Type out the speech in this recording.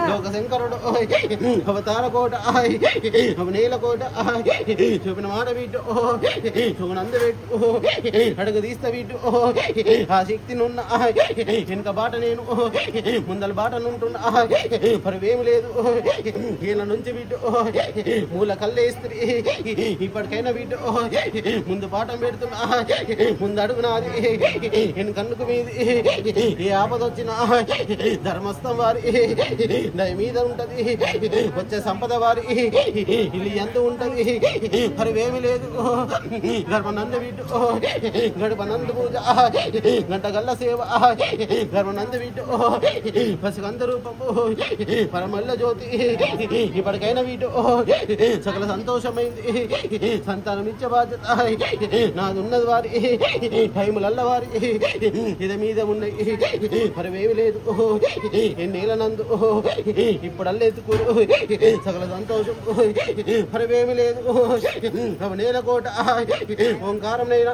లోక శంకరుడు అవతార కోట అవనేల కోట చూపిన మాట వీటు చూనందు పెట్టు అడుగు తీస్తా వీటు ఆ శక్తి నున్న వెనుక బాట నేను ముందల బాట నుంటున్నా పరువేమి లేదు ఈయన నుంచి వీటు మూల కల్లేస్త్రీ ఇప్పటికైనా వీటు ముందు పాఠం పెడుతున్నా ముందు అడుగునాది వెనుకన్నుకు మీది ఏ ఆపద వచ్చినా ధర్మస్థం వారి దయ మీద ఉంటది వచ్చే సంపద వారి ఇల్లు ఎంత ఉంటది పరువేమి లేదు గర్భనంద వీటు గడపనందు పూజ గంట గల్ల సేవ గర్భనంద వీటు పసికంద రూపము పరమల్ల జ్యోతి ఇప్పటికైనా వీటు సకల సంతోషమైంది సంతానం ఇచ్చే బాధ్యత నాదున్నది వారి టైములల్ల వారి ఇది మీద ఉన్నాయి పరవేమి లేదు ఎన్నేళ్ళ నందు ఇప్పుడల్లా ఎత్తుకోరు సకల సంతోషం పరవేమి లేదు నేల కోట ఓంకారం నైనా